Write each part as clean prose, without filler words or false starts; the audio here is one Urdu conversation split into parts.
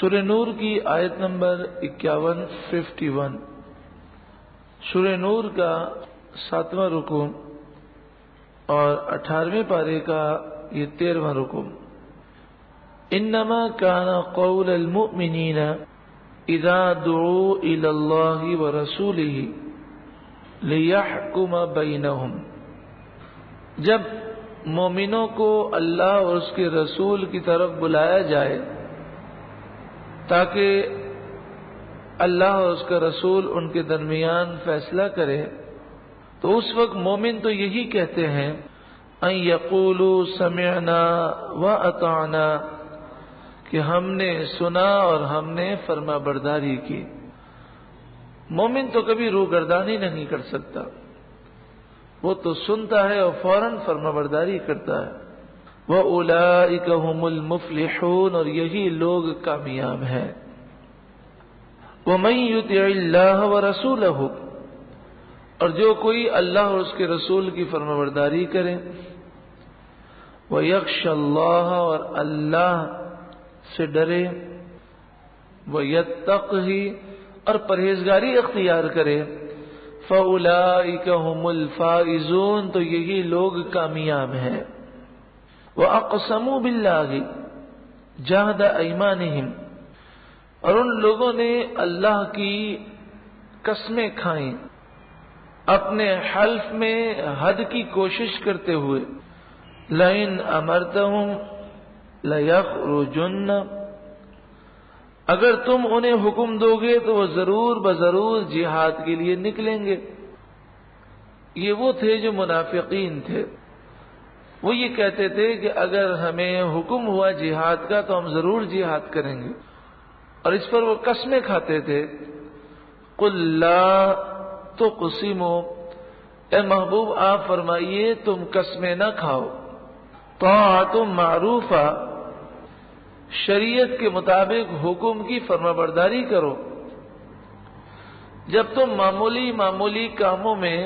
سورہ نور کی آیت نمبر 51 سورہ نور کا 7واں رکوع اور 18ویں پارے کا یہ 13واں رکوع. انما كان قول المؤمنین اذا دعوا الى الله ورسوله ليحكم بينهم. جب مومنوں کو اللہ اور اس کے رسول کی طرف بلایا جائے تاکہ اللہ اور اس کا رسول ان کے درمیان فیصلہ کرے، تو اس وقت مومن تو یہی کہتے ہیں ان یقولوا سمعنا واطعنا، کہ ہم نے سنا اور ہم نے فرما برداری کی. مومن تو کبھی روگردانی نہیں کر سکتا، وہ تو سنتا ہے اور فوراً فرما برداری کرتا ہے. وَأُولَئِكَ هُمُ الْمُفْلِحُونَ، اور یہی لوگ کامیاب ہیں. وَمَن يُطِعِ اللَّهَ وَرَسُولَهُ، اور جو کوئی اللہ اور اس کے رسول کی فرما برداری کرے. وَيَخْشَ اللَّهَ، اور اللہ سے ڈرے. وَيَتَّقْهِ، اور پرہیزگاری اختیار کرے. فَأُولَئِكَ هُمُ الْفَائِزُونَ، تو یہی لوگ کامیاب ہیں. وَأَقْسَمُوا بِاللَّهِ جَهْدَ أَيْمَانِهِمْ، اور ان لوگوں نے اللہ کی قسمیں کھائیں اپنے حلف میں حد کی کوشش کرتے ہوئے. لَئِنْ أَمَرْتَهُمْ لَيَخْرُجُنَّ، اگر تم انہیں حکم دو گے تو وہ ضرور بضرور جہاد کے لیے نکلیں گے. یہ وہ تھے جو منافقین تھے، وہ یہ کہتے تھے کہ اگر ہمیں حکم ہوا جہاد کا تو ہم ضرور جہاد کریں گے، اور اس پر وہ قسمیں کھاتے تھے. قُلْ لَا تُقْسِمُوا، اے محبوب آپ فرمائیے تم قسمیں نہ کھاؤ. طاعۃ معروفہ، شریعت کے مطابق حکم کی فرما برداری کرو. جب تم معمولی کاموں میں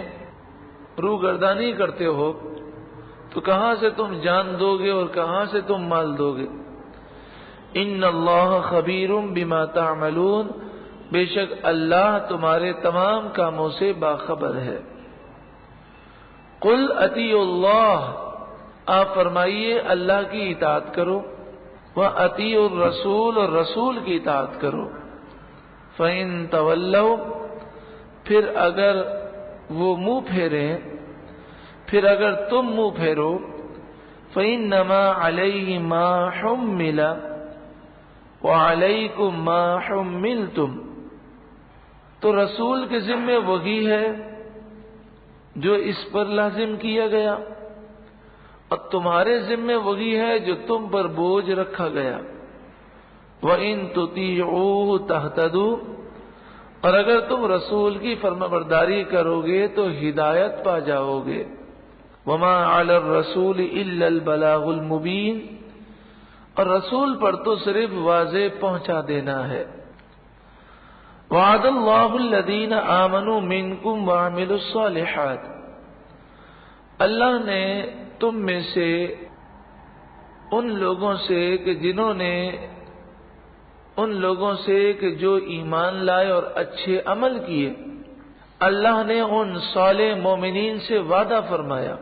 روگردانی کرتے ہو تو کہاں سے تم جان دو گے اور کہاں سے تم مال دو گے. ان اللہ خبیر بما تعملون، بے شک اللہ تمہارے تمام کاموں سے باخبر ہے. قل اطیعوا اللہ، آپ فرمائیے اللہ کی اطاعت کرو. وَأَطِيعُوا الرَّسُولَ، اور رسول کی اطاعت کرو. فَإِن تَوَلَّوْا، پھر اگر وہ منہ پھیریں، پھر اگر تم منہ پھیرو. فَإِنَّمَا عَلَيْهِ مَا حُمِّلَ وَعَلَيْكُمْ مَا حُمِّلْتُمْ، تو رسول کے ذمے وہی ہے جو اس پر لازم کیا گیا، اور تمہارے ذمے وہی ہے جو تم پر بوجھ رکھا گیا. وَإِن تُطِيعُوهُ تَهْتَدُوا، اور اگر تم رسول کی فرما برداری کرو گے تو ہدایت پا جاؤ گے. وَمَا عَلَى الرَّسُولِ إِلَّا الْبَلَاغُ الْمُبِينُ، اور رسول پر تو صرف واضح پہنچا دینا ہے. وَعَدَ اللَّهُ الَّذِينَ آمَنُوا مِنكُمْ وَعَمِلُوا الصَّالِحَاتِ، اللہ نے تم میں سے ان لوگوں سے کہ جو ایمان لائے اور اچھے عمل کیے، اللہ نے ان صالح مومنین سے وعدہ فرمایا.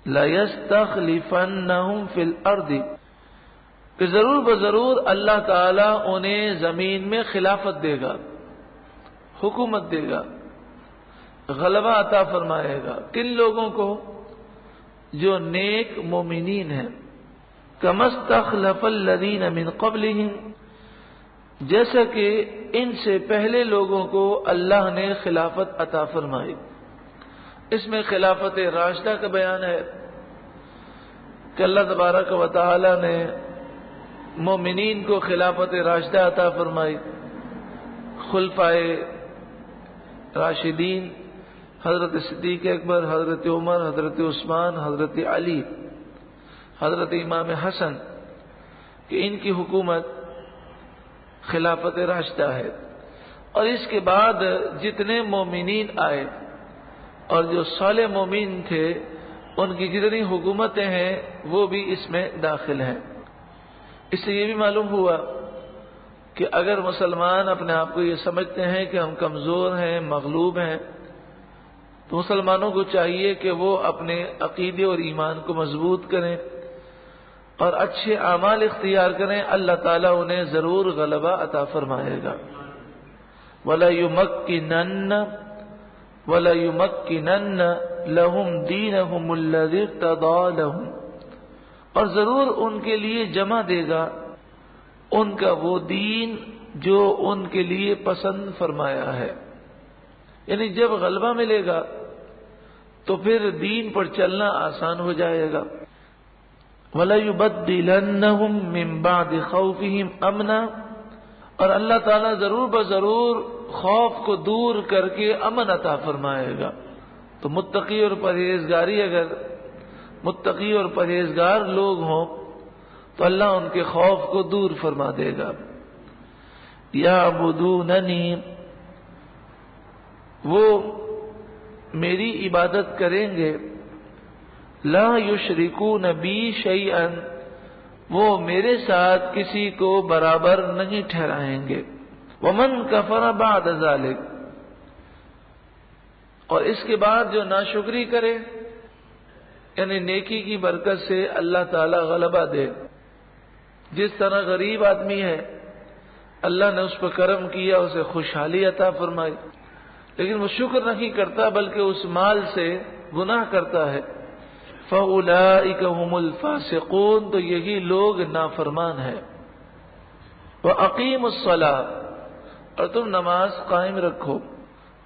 لَيَسْتَخْلِفَنَّهُمْ فِي الْأَرْضِ، کہ ضرور بضرور اللہ تعالیٰ انہیں زمین میں خلافت دے گا، حکومت دے گا، غلبہ عطا فرمائے گا. کن لوگوں کو؟ جو نیک مومنین ہیں. كَمَا اسْتَخْلَفَ الَّذِينَ مِنْ قَبْلِهِمْ، جیسا کہ ان سے پہلے لوگوں کو اللہ نے خلافت عطا فرمائی. اس میں خلافت راشدہ کا بیان ہے کہ اللہ تبارک و تعالی نے مومنین کو خلافت راشدہ عطا فرمائی. خلفائے راشدین حضرت صدیق اکبر، حضرت عمر، حضرت عثمان، حضرت علی، حضرت امام حسن، کہ ان کی حکومت خلافت راشدہ ہے. اور اس کے بعد جتنے مومنین آئے اور جو صالح مومن تھے ان کی جتنی حکومتیں ہیں وہ بھی اس میں داخل ہیں. اس سے یہ بھی معلوم ہوا کہ اگر مسلمان اپنے آپ کو یہ سمجھتے ہیں کہ ہم کمزور ہیں، مغلوب ہیں، تو مسلمانوں کو چاہیے کہ وہ اپنے عقیدے اور ایمان کو مضبوط کریں اور اچھے اعمال اختیار کریں، اللہ تعالیٰ انہیں ضرور غلبہ عطا فرمائے گا۔ وَلَيُمَكِّنَنَّ لَهُمْ دِينَهُمُ الَّذِي ارْتَضَىٰ لَهُمْ، اور ضرور ان کے لیے جمع دے گا ان کا وہ دین جو ان کے لیے پسند فرمایا ہے۔ یعنی جب غلبہ ملے گا تو پھر دین پر چلنا آسان ہو جائے گا۔ وَلَيُبَدِّلَنَّهُمْ مِنْ بَعْدِ خَوْفِهِمْ أَمْنًا، اور اللہ تعالیٰ ضرور بضرور خوف کو دور کر کے امن عطا فرمائے گا۔ تو متقی اور پرہیزگار لوگ ہوں تو اللہ ان کے خوف کو دور فرما دے گا۔ یعبدوننی، وہ میری عبادت کریں گے، لا یشرکون بی شیئا، وہ میرے ساتھ کسی کو برابر نہیں ٹھہرائیں گے۔ ومن کفر بعد ذلک، اور اس کے بعد جو ناشکری کرے، یعنی نیکی کی برکت سے اللہ تعالی غلبہ دے۔ جس طرح غریب آدمی ہے، اللہ نے اس پر کرم کیا، اسے خوشحالی عطا فرمائی، لیکن وہ شکر نہیں کرتا بلکہ اس مال سے گناہ کرتا ہے، فَأُولَئِكَ هُمُ الْفَاسِقُونَ، تو یہی لوگ نافرمان ہیں۔ وَأَقِيمُوا الصَّلَاةَ، اور تم نماز قائم رکھو،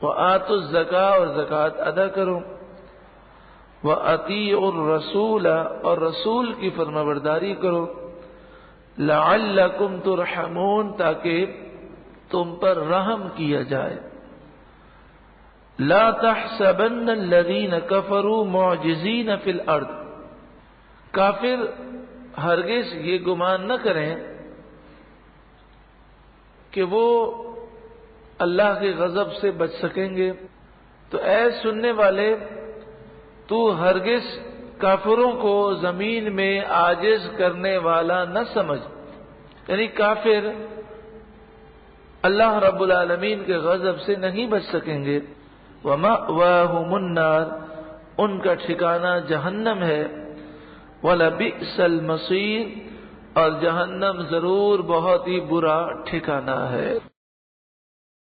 وَآتُوا الزَّكَاةَ، اور زکوٰۃ ادا کرو، وَأَطِيعُوا الرَّسُولَ، اور رسول کی فرمانبرداری کرو، لَعَلَّكُمْ تُرْحَمُونَ، تاکہ تم پر رحم کیا جائے۔ لا تحسبن الذين كفروا معجزين في الارض، کافر ہرگز یہ گمان نہ کریں کہ وہ اللہ کے غضب سے بچ سکیں گے۔ تو اے سننے والے، تو ہرگز کافروں کو زمین میں عاجز کرنے والا نہ سمجھ، یعنی کافر اللہ رب العالمین کے غضب سے نہیں بچ سکیں گے۔ وَمَأْوَاهُمُ النَّارُ، ان کا ٹھکانہ جہنم ہے، وَلَبِئْسَ الْمَصِيرُ، اور جہنم ضرور بہت ہی برا ٹھکانہ ہے۔